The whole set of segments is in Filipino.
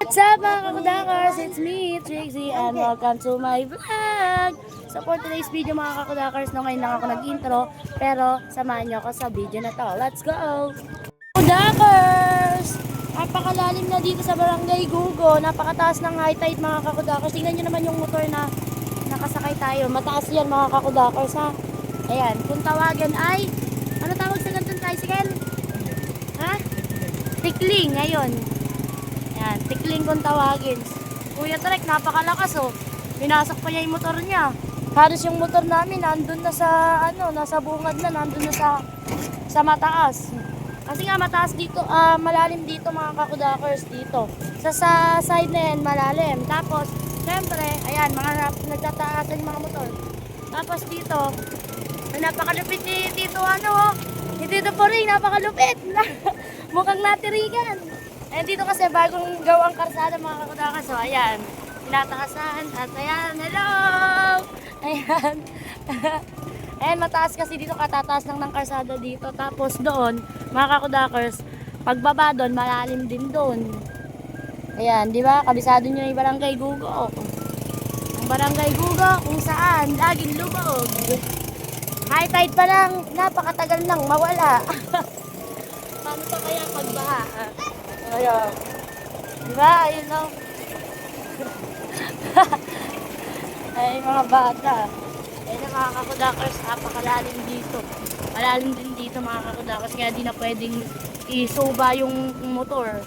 What's up mga kakudakers? It's me, Trixie, and welcome to my vlog! So for today's video mga kakudakers, no, ngayon lang ako nag-intro, pero samahan niyo ako sa video na to. Let's go! Kakudakers! Napakalalim na dito sa Barangay Gugo, napakataas ng high tide mga kakudakers. Tingnan niyo naman yung motor na nakasakay tayo. Mataas yan mga kakudakers ha. Ayan, kung tawagan ay, ano tawag sa ganitong tricycle? Ha? Tikling, ngayon. Yan, tikling kung tawagin. Kuya Trek, napakalakas oh. Pinasok pa niya yung motor niya. Halos yung motor namin nandun na sa nasa bungad na, nandun na sa mataas. Kasi nga mataas dito, malalim dito mga kakudakers dito. Sa side na yan, malalim. Tapos, syempre, ayan, mga nagtataasan yung mga motor. Tapos dito, napakalupit ni Tito ni Tito Poring, napakalupit. Mukhang natirigan. Eh dito kasi bagong gawang karsada mga kakudakers. So ayan, tinataasan at ayan, hello! Ayan. Ayan, mataas kasi dito, katataas lang ng karsada dito. Tapos doon, mga kakudakers, pagbaba doon, malalim din doon. Ayan, di ba? Kabisado nyo yung Barangay Gugo. Ang Barangay Gugo kung saan laging lubog. High tide pa lang, napakatagal nang mawala. Paano pa kaya pagbaha? Ayan. Diba? Ayun o. Ay, mga bata. Ayun na mga kakudakers, napakalalim dito. Malalim din dito mga kakudakers, kaya di na pwedeng isuba yung motor.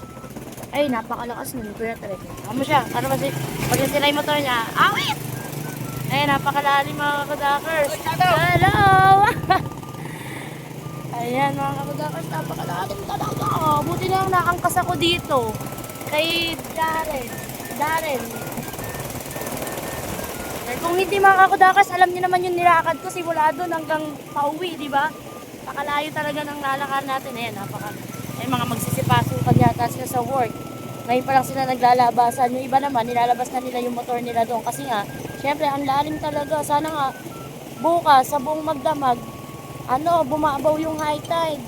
Ay, napakalakas nun. Kuya Trek. Ano siya? Ano ba si? Pag sila yung motor niya, awit! Ay, napakalalim mga kakudakers. Hello! Ayan mga kakudakers, napakalalim talaga. Buti lang naangkas ako dito. Kay Darren. Kung hindi mga kakudakers, alam niyo naman yung nilakad ko simula doon hanggang pauwi, di ba? Napakalayo talaga ng lalakar natin. Ayan, ay mga magsisipasukan yata sila sa work. Ngayon pa lang sila naglalabasan. Yung iba naman, nilalabas na nila yung motor nila doon. Kasi nga, syempre, ang lalim talaga. Sana nga, bukas, sa buong magdamag, bumabaw yung high tide.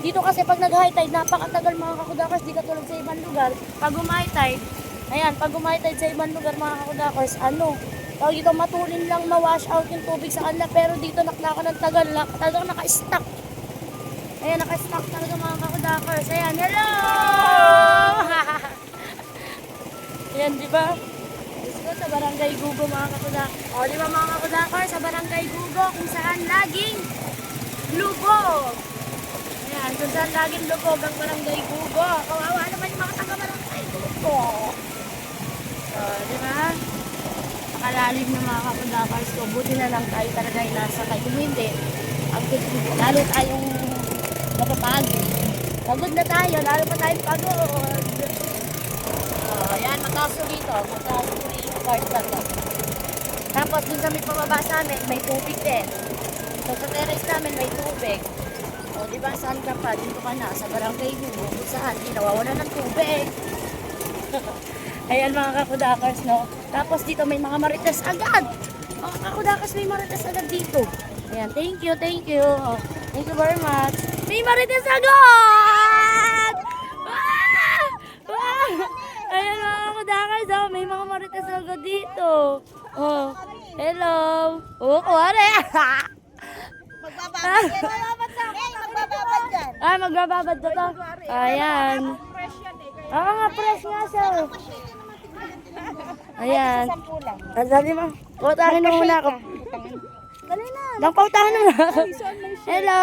Dito kasi pag nag-high tide, napakatagal mga kakudakers, di katulad sa ibang lugar. Pag high tide, ayan, pag high tide sa ibang lugar mga kakudakers, tawag dito matulin lang ma-wash out yung tubig sa kanila, pero dito naklakan ng tagal, talagang naka-stuck. Ayan, naka-stuck talaga mga kakudakers. Ayan, hello! Ayan, di ba? Sa Barangay Gugo mga kakudakers. O, di ba mga kakudakers, sa Barangay Gugo kung saan laging lubog. Ayan, kung saan laging lubog ang Barangay Gugo. Kawawa naman yung mga taga-Barangay Gugo. So, di ba? Nakalalim na mga kakudakers ko. Buti na lang tayo talaga yung nasakay. Kung hindi, lalo tayong mapapagod. Pagod na tayo, lalo pa tayong pagod. So, ayan, mataas ko dito. Mataas ko yung part na to. Tapos dun sa may pababa sa amin, may tubig din. So sa terrace namin may tubig. O diba saan ka pa? Dito ka na sa Barangay Gugo. Kung saan, di nawawala ng tubig. Ayan mga kakudakers, no? Tapos dito may mga marites agad. Mga kakudakers, may marites agad dito. Ayan, thank you. Thank you very much. May marites agad! Ah! Ah! Ayan mga kakudakers, oh, may mga marites agad dito. Oh, hello. Oh, kuwari. Magbababad dyan. Magbababad na to. Ayan. Oo nga, fresh nga siya. Ayan. Ang sabi mo, pautahin mo muna ako. Dali na. Lang pautahin mo na ako. Hello.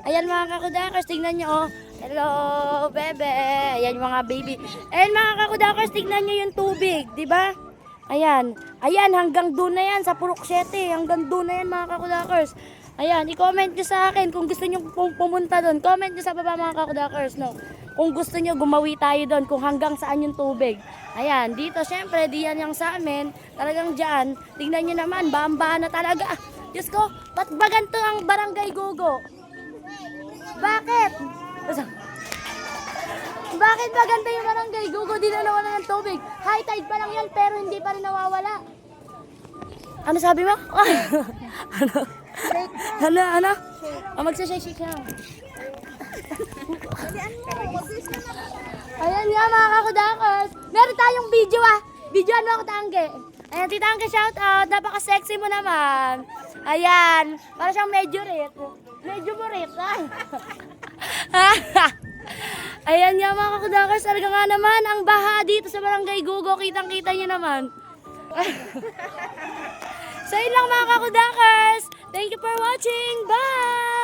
Ayan mga kakudakers, tingnan nyo oh. Hello, bebe. Ayan yung mga baby. Ayan mga kakudakers, tingnan nyo yung tubig, di ba? Ayan, hanggang doon na yan sa Purok 7, hanggang doon na yan mga kakudakers. Ayan, i-comment nyo sa akin kung gusto nyo pumunta doon. Comment nyo sa baba mga kakudakers, no? Kung gusto nyo gumawi tayo doon, kung hanggang saan yung tubig. Ayan, dito syempre, di yan yung sa amin. Talagang dyan, tingnan nyo naman, bamba na talaga. Diyos ko, ba't ba ganito ang Barangay Gugo? Bakit? Bakit ba ganito yung Barangay Gugo? Di na nawala ng tubig. High tide pa lang yan, pero hindi pa rin nawawala. Ano sabi mo? Ano? Magsashake-shake na. Ayan nga mga kakudakers. Meron tayong video ah. Videoan mo ako, Tangge. Ayan, Tita Tangge, shout out. Napaka-sexy mo naman. Ayan. Para siyang medyo rit. Medyo mo rit. Ayan nga mga kakudakers. Talaga nga naman ang baha dito sa Barangay Gugo. Kitang-kita niyo naman. So yun lang mga kakudakers. Thank you for watching. Bye!